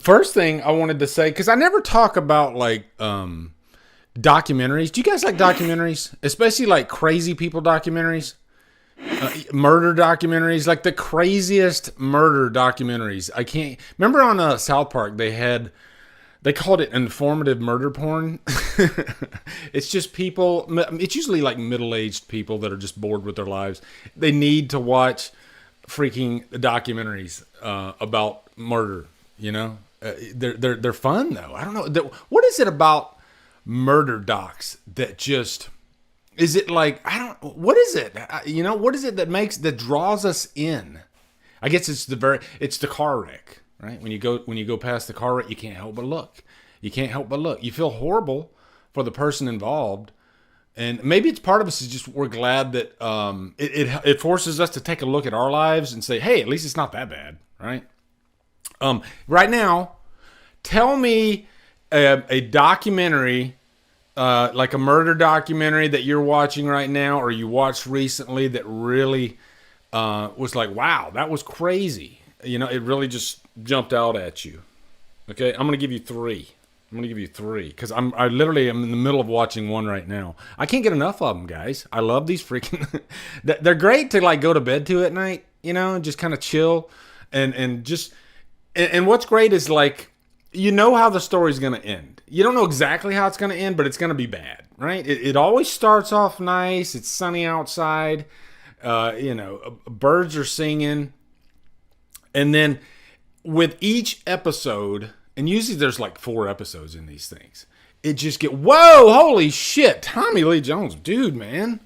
First thing I wanted to say, because I never talk about like documentaries. Do you guys like documentaries? Especially like crazy people documentaries? Murder documentaries, like the craziest murder documentaries. I can't remember on South Park they called it informative murder porn. It's just people. It's usually like middle-aged people that are just bored with their lives. They need to watch freaking documentaries about murder. You know, they're fun though. I don't know what is it about murder docs that just. Is it like, what is it? What is it that draws us in? I guess it's the car wreck, right? When you go past the car wreck, you can't help but look. You can't help but look. You feel horrible for the person involved. And maybe it's part of us is just, we're glad that it forces us to take a look at our lives and say, hey, at least it's not that bad, right? Right now, tell me a documentary, like a murder documentary that you're watching right now or you watched recently that really was like, wow, that was crazy. It really just jumped out at you. Okay, I'm going to give you three. Because I literally am in the middle of watching one right now. I can't get enough of them, guys. I love these freaking... They're great to like go to bed to at night, and just kind of chill. And what's great is like, how the story's going to end. You don't know exactly how it's going to end, but it's going to be bad, right? It always starts off nice. It's sunny outside. Birds are singing. And then with each episode, and usually there's like 4 episodes in these things, it just whoa, holy shit, Tommy Lee Jones, dude, man.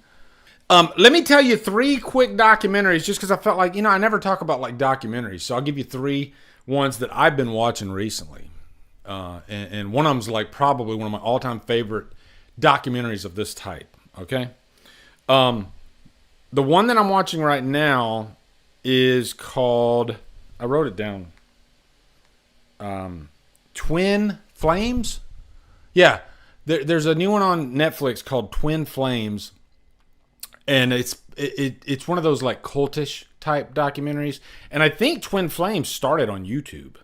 Let me tell you 3 quick documentaries just because I felt like, I never talk about like documentaries. So I'll give you 3 ones that I've been watching recently. And one of them's like probably one of my all-time favorite documentaries of this type. Okay. The one that I'm watching right now is called, I wrote it down. Twin Flames. Yeah. There's a new one on Netflix called Twin Flames. And it's one of those like cultish type documentaries. And I think Twin Flames started on YouTube.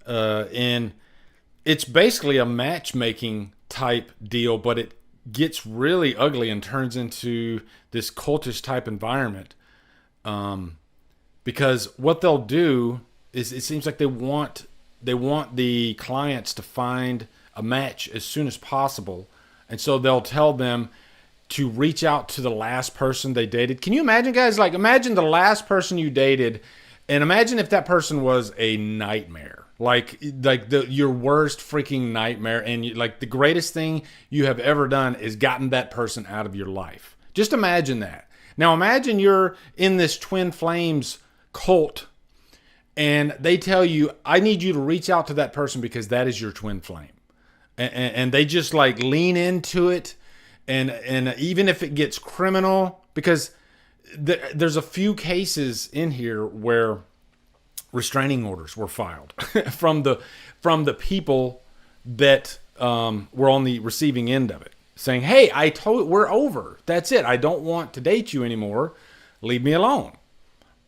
And it's basically a matchmaking type deal, but it gets really ugly and turns into this cultish type environment. Because what they'll do is, it seems like they want the clients to find a match as soon as possible. And so they'll tell them to reach out to the last person they dated. Can you imagine, guys? Like, imagine the last person you dated, and imagine if that person was a nightmare. Like your worst freaking nightmare, and like the greatest thing you have ever done is gotten that person out of your life. Just imagine that. Now imagine you're in this Twin Flames cult, and they tell you, I need you to reach out to that person because that is your twin flame. And they just like lean into it, and even if it gets criminal, because there's a few cases in here where restraining orders were filed from the people that were on the receiving end of it, saying, hey, we're over. That's it. I don't want to date you anymore. Leave me alone.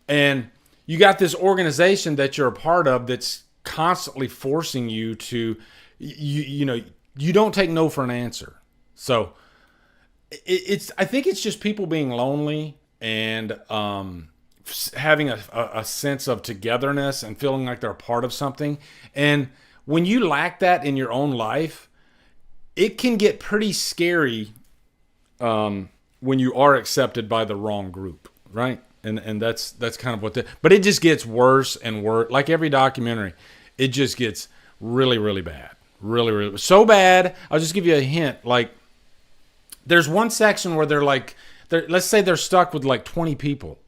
And you got this organization that you're a part of that's constantly forcing you to, you don't take no for an answer. So I think it's just people being lonely and having a sense of togetherness and feeling like they're a part of something. And when you lack that in your own life, it can get pretty scary when you are accepted by the wrong group, right? And that's kind of but it just gets worse and worse. Like every documentary, it just gets really, really bad. Really, really so bad. I'll just give you a hint. Like, there's one section where let's say they're stuck with like 20 people,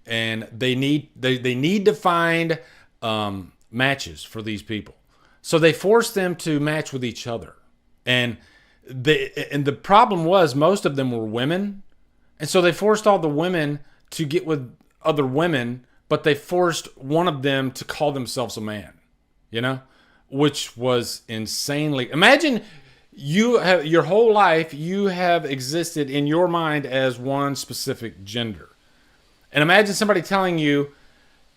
and they need to find matches for these people. So they force them to match with each other. And the problem was most of them were women. And so they forced all the women to get with other women, but they forced one of them to call themselves a man, which was insanely. Imagine you have your whole life, you have existed in your mind as one specific gender. And imagine somebody telling you,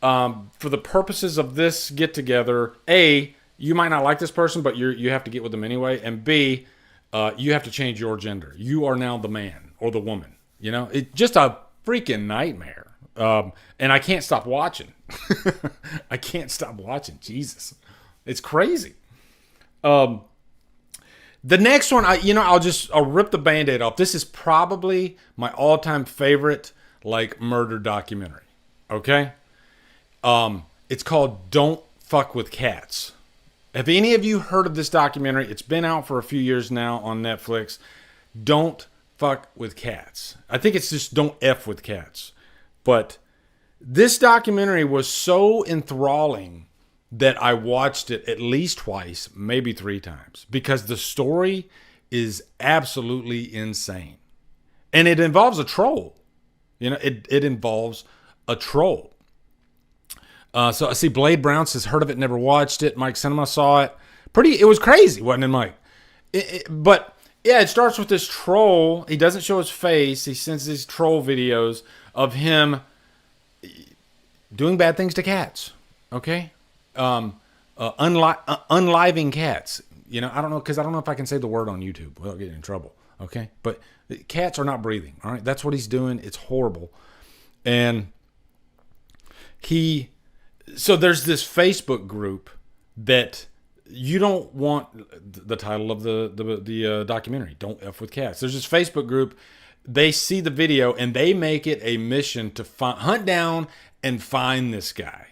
for the purposes of this get together, A, you might not like this person, but you have to get with them anyway. And B, you have to change your gender. You are now the man or the woman. You know, it's just a freaking nightmare. And I can't stop watching. I can't stop watching. Jesus, it's crazy. The next one, I'll rip the Band-Aid off. This is probably my all-time favorite, like, murder documentary. Okay? It's called Don't Fuck with Cats. Have any of you heard of this documentary? It's been out for a few years now on Netflix. Don't Fuck with Cats. I think it's just Don't F with Cats. But this documentary was so enthralling that I watched it at least twice, maybe 3 times, because the story is absolutely insane. And it involves a troll. You know, it involves a troll. So I see Blade Brown says, heard of it, never watched it. Mike Cinema saw it. It was crazy, wasn't it, Mike? But yeah, it starts with this troll. He doesn't show his face. He sends these troll videos of him doing bad things to cats. Okay? Unliving cats. You know, I don't know, because I don't know if I can say the word on YouTube without getting in trouble. Okay? But cats are not breathing. All right? That's what he's doing. It's horrible. And so there's this Facebook group that you don't want the title of the documentary, Don't F with Cats. There's this Facebook group. They see the video and they make it a mission to hunt down and find this guy.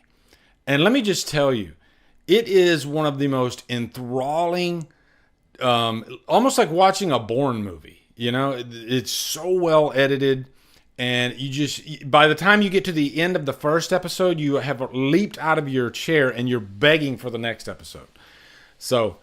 And let me just tell you, it is one of the most enthralling, almost like watching a Bourne movie. You know, it's so well edited. And by the time you get to the end of the first episode, you have leaped out of your chair and you're begging for the next episode. So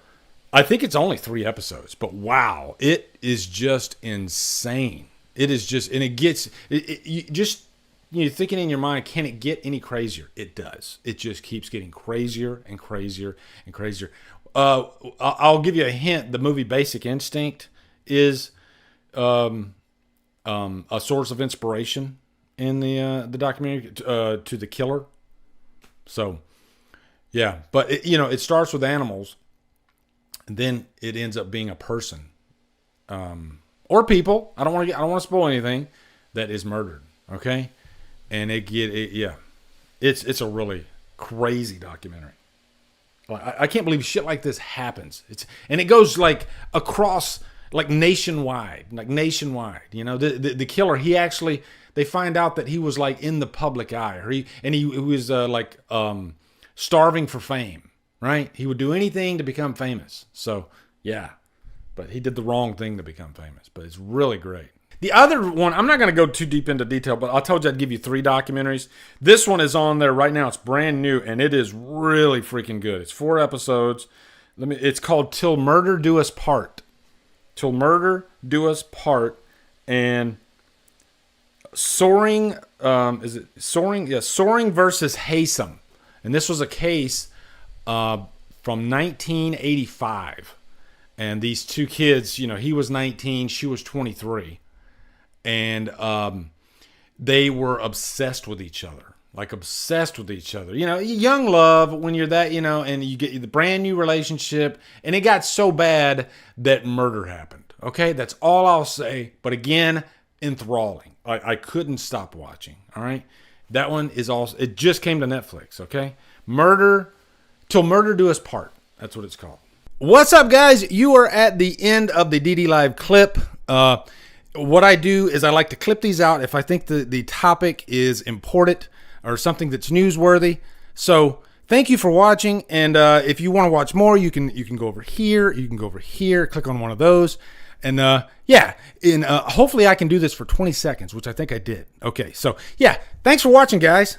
I think it's only 3 episodes, but wow, it is just insane. It is just, and it gets, you're thinking in your mind, can it get any crazier? It does. It just keeps getting crazier and crazier and crazier. I'll give you a hint. The movie Basic Instinct is a source of inspiration in the documentary to the killer. So, yeah, but it starts with animals, and then it ends up being a person, or people. I don't want to spoil anything that is murdered. Okay, and it's a really crazy documentary. I can't believe shit like this happens. And it goes like across. Like nationwide. You know, the killer, they find out that he was like in the public eye, he was starving for fame, right? He would do anything to become famous. So yeah, but he did the wrong thing to become famous, but it's really great. The other one, I'm not going to go too deep into detail, but I told you I'd give you 3 documentaries. This one is on there right now. It's brand new and it is really freaking good. It's 4 episodes. It's called Till Murder Do Us Part. Till Murder Do Us Part, and Soaring, is it Soaring? Yeah, Soaring versus Haysom. And this was a case from 1985. And these 2 kids, he was 19, she was 23. And they were obsessed with each other. Like obsessed with each other. Young love when you're that, and you get the brand new relationship. And it got so bad that murder happened. Okay, that's all I'll say. But again, enthralling. I couldn't stop watching. All right, that one is also. It just came to Netflix. Okay, Till Murder Do Us Part. That's what it's called. What's up, guys? You are at the end of the DDLive clip. What I do is I like to clip these out if I think the topic is important or something that's newsworthy. So thank you for watching. And if you want to watch more, you can go over here. You can go over here, click on one of those. And hopefully I can do this for 20 seconds, which I think I did. Okay, so yeah, thanks for watching, guys.